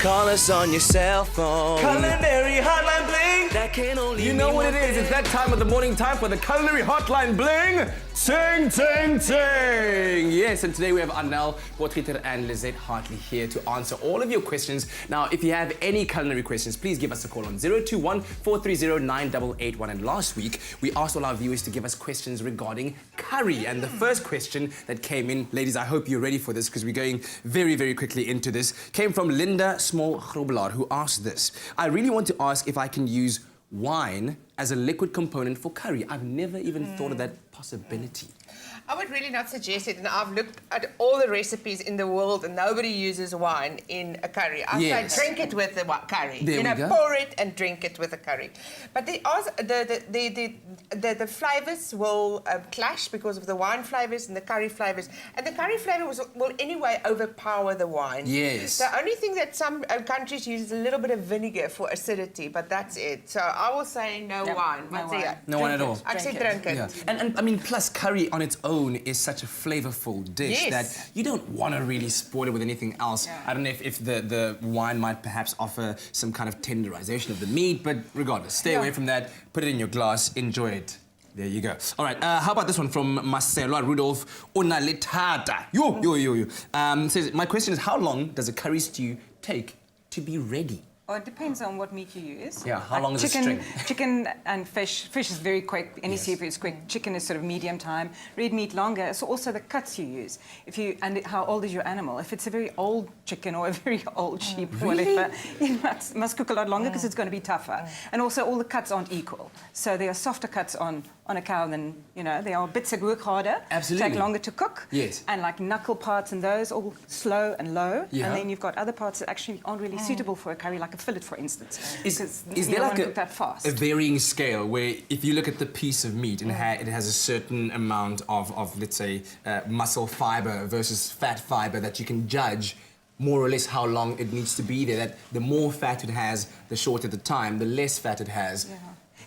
Call us on your cell phone. Culinary Hotline Bling! That can only You know mean what it one is. It's that time of the morning time for the Culinary Hotline Bling. Ting, ting, ting. Yes, and today we have Anel, Potgieter and Lizet Hartley here to answer all of your questions. Now, if you have any culinary questions, please give us a call on 021-430-9881. And last week, we asked all our viewers to give us questions regarding curry. And the first question that came in, ladies, I hope you're ready for this because we're going very, very quickly into this, came from Linda Small-Grobelaar, who asked this. I really want to ask if I can use wine as a liquid component for curry. I've never even thought of that possibility. I would really not suggest it, and I've looked at all the recipes in the world and nobody uses wine in a curry. I say drink it with the curry. There we go. Pour it and drink it with a curry. But the flavours will clash because of the wine flavours and the curry flavours. And the curry flavour will anyway overpower the wine. Yes. The only thing that some countries use is a little bit of vinegar for acidity, but that's it. So I will say no wine. No wine. No wine at all. I say drink it. Yeah. And I mean, plus curry on its own is such a flavorful dish that you don't want to really spoil it with anything else. Yeah. I don't know if the wine might perhaps offer some kind of tenderization of the meat, but regardless, stay away from that, put it in your glass, enjoy it. There you go. All right, how about this one from Marcelo Rudolph Onalitata? Says, my question is, how long does a curry stew take to be ready? Well, it depends on what meat you use. Yeah, how long is a string? Chicken and fish. Fish is very quick. Any seafood is quick. Chicken is sort of medium time. Red meat longer. So also the cuts you use. And how old is your animal? If it's a very old chicken or a very old sheep or whatever, you must cook a lot longer because it's going to be tougher. And also all the cuts aren't equal. So there are softer cuts on a cow than, there are bits that work harder. Absolutely. Take longer to cook. Yes. And like knuckle parts and those, all slow and low. Yeah. And then you've got other parts that actually aren't really suitable for a curry, like a fillet, for instance. Is there like that fast. a varying scale where if you look at the piece of meat and it has a certain amount of let's say, muscle fibre versus fat fibre that you can judge more or less how long it needs to be there, that the more fat it has, the shorter the time, the less fat it has. Yeah.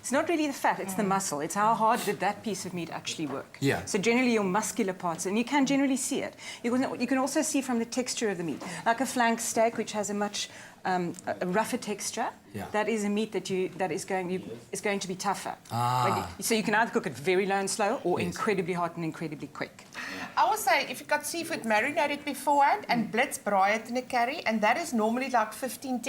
It's not really the fat, it's the muscle. It's how hard did that piece of meat actually work. Yeah. So generally your muscular parts, and you can generally see it. You can also see from the texture of the meat. Like a flank steak, which has a much a rougher texture, that is a meat that is going to be tougher. So you can either cook it very low and slow or incredibly hot and incredibly quick. I would say if you've got seafood marinated beforehand and blitz braai it in a curry, and that is normally like 15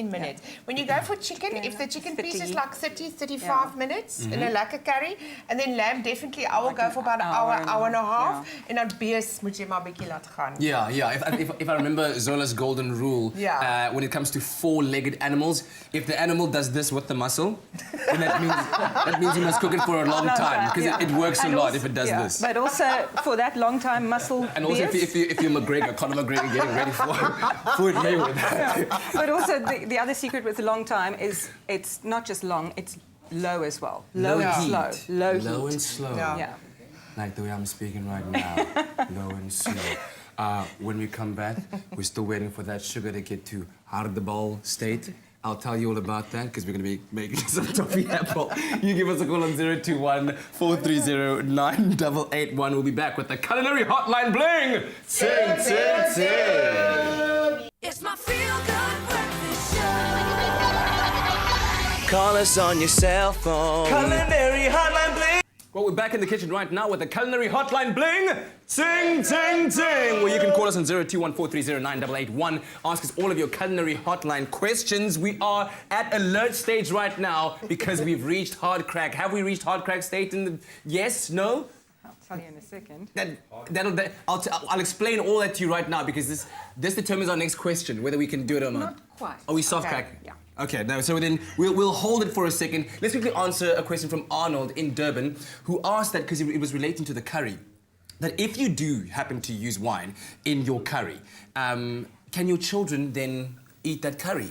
minutes. When you go for chicken, if the chicken piece is like 35 minutes in a lekker curry, and then lamb definitely I will go for about an hour and a half, and then beest moet jy maar bietjie laat gaan. If I remember Zola's golden rule, when it comes to four-legged animals, if the animal does this with the muscle, then that means you must cook it for a long time because it works a lot if it does this. But also for that long time muscle. And also if you're McGregor, Conor McGregor getting ready for Floyd Mayweather. But also the other secret with the long time is it's not just long, it's low as well. Low and slow. Low and slow. Yeah. Like the way I'm speaking right now. Low and slow. When we come back, we're still waiting for that sugar to get to Hartley state. I'll tell you all about that because we're going to be making some toffee apple. You give us a call on 021-430-9881. We'll be back with the Culinary Hotline Bling. Ting, ting, ting. It's my feel-good breakfast show. Call us on your cell phone. Culinary Hotline Bling. Well, we're back in the kitchen right now with the Culinary Hotline Bling. Ting, ting, ting. Well, you can call us on 021-430-9881. Ask us all of your Culinary Hotline questions. We are at alert stage right now because we've reached hard crack. Have we reached hard crack state in the... Yes? No? I'll tell you in a second. I'll explain all that to you right now because this determines our next question, whether we can do it or not. Not quite. Are we soft crack? Yeah. Okay, now, so then we'll hold it for a second. Let's quickly answer a question from Arnold in Durban, who asked that, because it was relating to the curry, that if you do happen to use wine in your curry, can your children then eat that curry?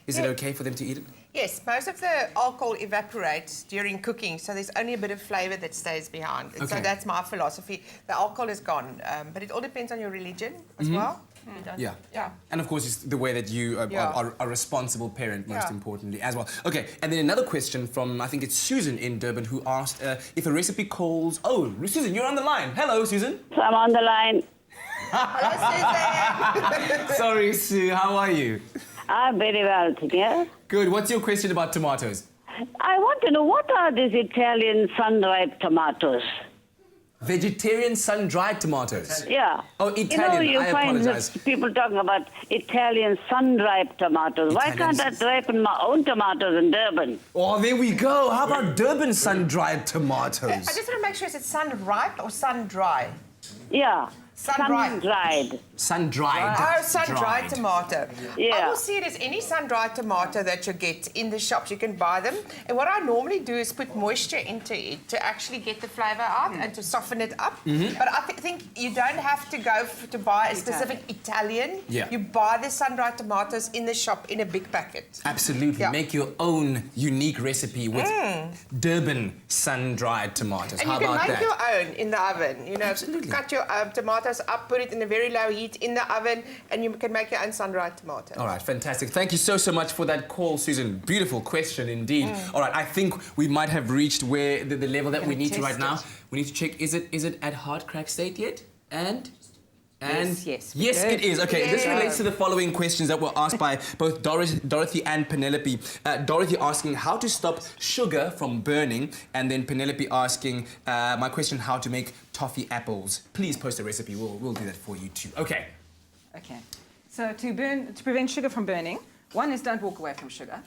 Is it okay for them to eat it? Yes, most of the alcohol evaporates during cooking, so there's only a bit of flavour that stays behind. Okay. So that's my philosophy. The alcohol is gone, but it all depends on your religion as well. Yeah. And of course, it's the way that you are a responsible parent, most importantly, as well. Okay, and then another question from, I think it's Susan in Durban, who asked if a recipe calls... Oh, Susan, you're on the line. Hello, Susan. I'm on the line. Hello, Susan. Sorry, Sue. How are you? I'm very well, yeah. Good. What's your question about tomatoes? I want to know, what are these Italian sun-ripe tomatoes? Vegetarian sun-dried tomatoes. Yeah. Oh, Italian. You I find apologize. people talking about Italian sun-ripe tomatoes. Why Italian can't I ripen my own tomatoes in Durban? Oh, there we go. How about Durban sun-dried I tomatoes? just want to make sure, is it sun-ripe or sun-dry? Yeah. Sun-dried. Sun-dried. Sun-dried. Oh, sun-dried tomato. Yeah. I will see it as any sun-dried tomato that you get in the shops. You can buy them. And what I normally do is put moisture into it to actually get the flavour out and to soften it up. But I think you don't have to go to buy a specific Italian. Yeah. You buy the sun-dried tomatoes in the shop in a big packet. Absolutely. Yeah. Make your own unique recipe with Durban sun-dried tomatoes. And How you can about make that? your own in the oven. You know, Absolutely. cut your tomatoes up, put it in a very low heat in the oven, and you can make your own sun-dried tomato. All right, fantastic. Thank you so much for that call, Susan. Beautiful question indeed. All right, I think we might have reached where the level that we need to test right now. it. We need to check, is it at hard crack state yet? And Yes, yes, good. it is. Okay, this Yeah. relates to the following questions that were asked by both Dorothy and Penelope. Dorothy asking how to stop sugar from burning, and then Penelope asking my question, how to make toffee apples. Please post a recipe. We'll do that for you too. Okay. Okay. So to prevent sugar from burning, one is don't walk away from sugar.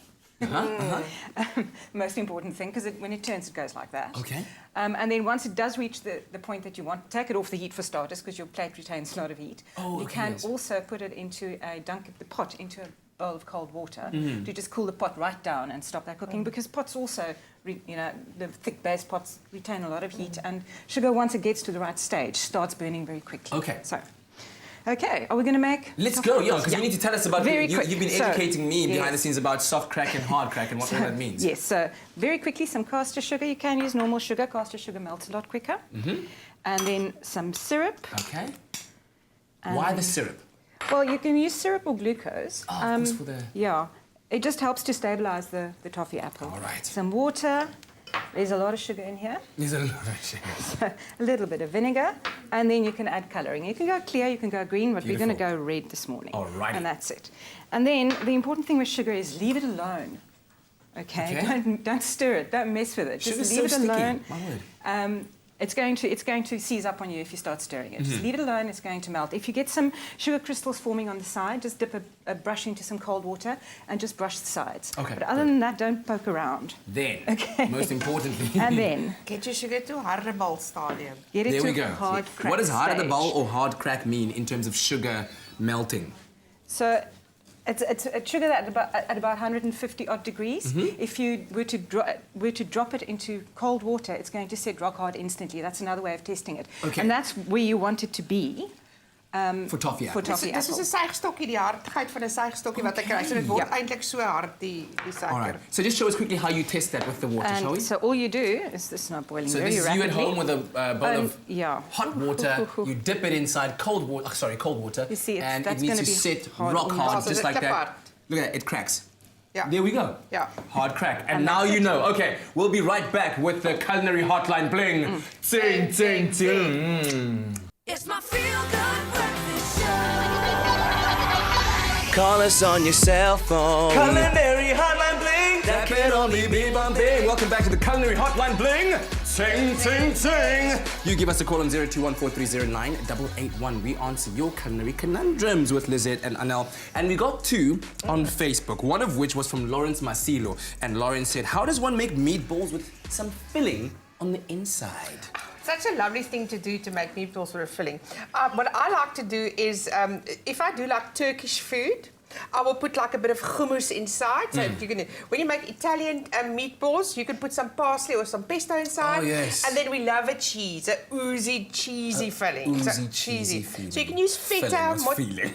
Most important thing, because when it turns, it goes like that. Okay. And then once it does reach the point that you want, take it off the heat for starters, because your plate retains a lot of heat. Oh, you okay, can yes. also put it into dunk the pot into a bowl of cold water to just cool the pot right down and stop that cooking, because pots also, the thick base pots retain a lot of heat, and sugar, once it gets to the right stage, starts burning very quickly. Okay. So, okay, are we going to make? Let's go, yeah, because you need to tell us about Very you've been quick. So, educating me behind the yes. scenes about soft crack and hard crack and what all that means. Yes, so very quickly, some caster sugar. You can use normal sugar. Caster sugar melts a lot quicker. And then some syrup. Okay. Why the syrup? Well, you can use syrup or glucose. Oh, of course, for the... Yeah, it just helps to stabilize the toffee apple. All right. Some water. There's a lot of sugar in here. There's a lot of sugar. A little bit of vinegar, and then you can add colouring. You can go clear, you can go green, but Beautiful. we're going to go red this morning. Alrighty. And that's it. And then the important thing with sugar is leave it alone. Okay? Don't stir it. Don't mess with it. Sugar's Just leave so it sticky, alone. my word. It's going to seize up on you if you start stirring it. Just leave it alone, it's going to melt. If you get some sugar crystals forming on the side, just dip a brush into some cold water and just brush the sides. Okay, But other than that, don't poke around. Then, Okay. most importantly... And then Get your sugar to harde ball stadium. get it There we to go. hard crack What does hard at the stage. bowl or hard crack mean in terms of sugar melting? So it's a sugar that at about 150 odd degrees. If you were to drop it into cold water, it's going to set rock hard instantly. That's another way of testing it. Okay. And that's where you want it to be. For toffee For apples. toffee Dis is 'n suigstokkie, die hartigheid van 'n suigstokkie wat ek kry. So dit word Ja. eintlik so hard die All suiker. right. So just show us quickly how you test that with the water, shall we? And so all you do is this is not boiling So very this is you rapidly. at home with a bowl of yeah. hot water. You dip it inside cold water. Cold water. You see, and it that's needs gonna to be sit hard rock almost. hard, So just dit like klip that. hard. Look at that, it cracks. Yeah. There we go. Yeah. Hard crack. And And now that's you it. know. Okay, we'll be right back with the Culinary Hotline bling. Ting, ting, ting. It's my feel-good breakfast show. Call us on your cell phone. Culinary Hotline bling. That can only be Bombay. Welcome back to the Culinary Hotline bling. Ting, ting, ting. You give us a call on 02143098881. We answer your culinary conundrums with Lizet and Anel. And we got two on Facebook, one of which was from Lawrence Masilo. And Lawrence said, how does one make meatballs with some filling on the inside? Such a lovely thing to do to make meatballs with a filling. What I like to do is, if I do like Turkish food, I will put like a bit of hummus inside. So you can, when you make Italian meatballs, you can put some parsley or some pesto inside. Oh, yes. And then we love a cheese, a oozy, cheesy filling. Oozy, So, cheesy feeling. So you can use feta. Filling was feeling.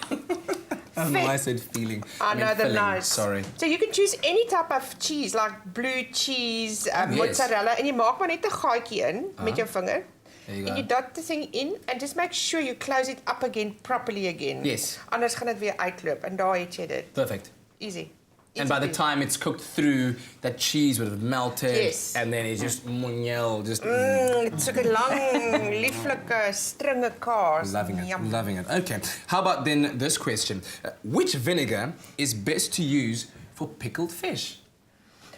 I don't know why I said feeling. I know, meant they're filling. nice. Sorry. So you can choose any type of cheese, like blue cheese, yes. mozzarella, en jy maak maar net 'n gaatjie in met jou vinger. There you And go. you dot the thing in and just make sure you close it up again properly again. Yes. Anders gaan dit weer uitloop en daar het jy dit. Perfect. Easy. And by the time it's cooked through, that cheese would have melted. Yes. And then it's just moniel, just It's like a long, lieflike string of cars. loving it, Yum. loving it. Okay, how about then this question? Which vinegar is best to use for pickled fish?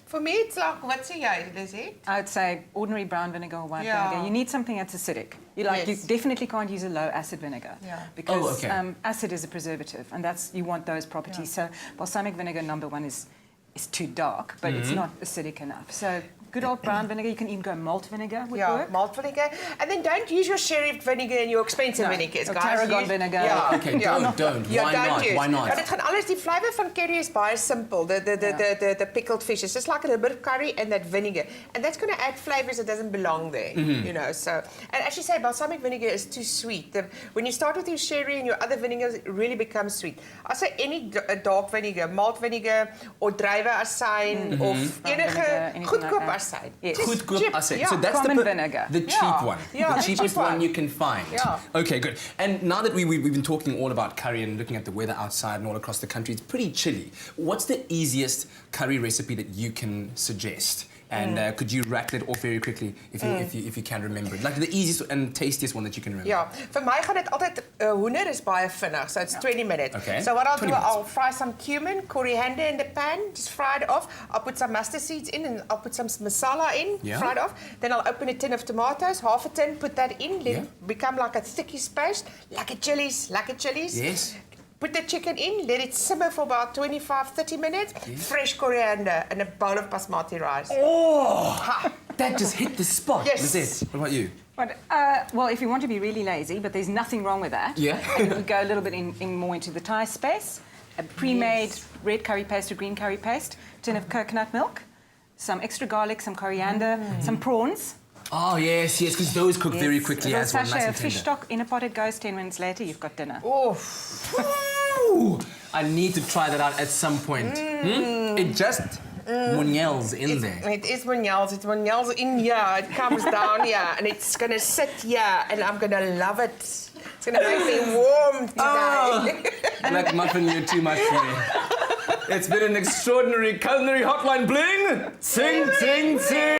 For me, it's like, what's a jy, Lizet? I would say ordinary brown vinegar or white Yeah. vinegar. You need something that's acidic. You Yes. definitely can't use a low acid vinegar Yeah. because Oh, okay. acid is a preservative, and you want those properties. So balsamic vinegar #1 is too dark, but it's not acidic enough. So good old brown vinegar. You can even go malt vinegar would Yeah, work. malt vinegar. And then don't use your sherry vinegar and your expensive No, vinegars, or guys. tarragon Use- vinegar. Yeah, Okay, yeah. don't. Ja, Why don't not? use. Why not? Ja, dit gaan alles, die flavour van curry is baie simple. The pickled fish. It's just like a little bit of curry and that vinegar. And that's going to add flavours that doesn't belong there, you know. So, and as you say, balsamic vinegar is too sweet. When you start with your sherry and your other vinegars, it really becomes sweet. I say any dark vinegar, malt vinegar, or druivenazijn, of vinegar, enige anything goedkoop like that. azijn. Yes. Just Goedkoop cheap, azijn. yeah. So that's Common the vinegar. the cheap Yeah. one. Yeah, the the cheapest cheap one one. you can find. Yeah. Okay, good. And now that we've been talking all about curry and looking at the weather outside and all across the country, it's pretty chilly. What's the easiest curry recipe that you can suggest? And could you rattle it off very quickly if you can remember it? Like the easiest and tastiest one that you can remember. Ja, vir my gaan dit altyd hoender is baie vinnig, so it's 20 minutes. Okay. So what I'll 20 do, minutes. I'll fry some cumin, coriander in the pan, just fry it off. I'll put some mustard seeds in and I'll put some masala in, Yeah. fry it off. Then I'll open a tin of tomatoes, half a tin, put that in, let Yeah. it become like a thickish paste, like a chilies. Yes. Put the chicken in, let it simmer for about 25, 30 minutes. Fresh coriander and a bowl of basmati rice. Oh, that just hit the spot. Yes. Lizet, what about you? But, well, if you want to be really lazy, but there's nothing wrong with that. Yeah. And you go a little bit more into the Thai space. A pre-made red curry paste or green curry paste, tin of coconut milk, some extra garlic, some coriander, some prawns. Oh, yes, because those cook very quickly A as well. sachet Nice of and fish tender. stock in a pot. It goes 10 minutes later. You've got dinner. Oh, Ooh, I need to try that out at some point. It just moniels in there. it is moniels. It's moniels in here. It comes down here, and it's gonna sit here, and I'm gonna love it. It's gonna make me warm today. Like muffin, you're too much for me. It's been an extraordinary culinary hotline bling. Sing, sing, sing.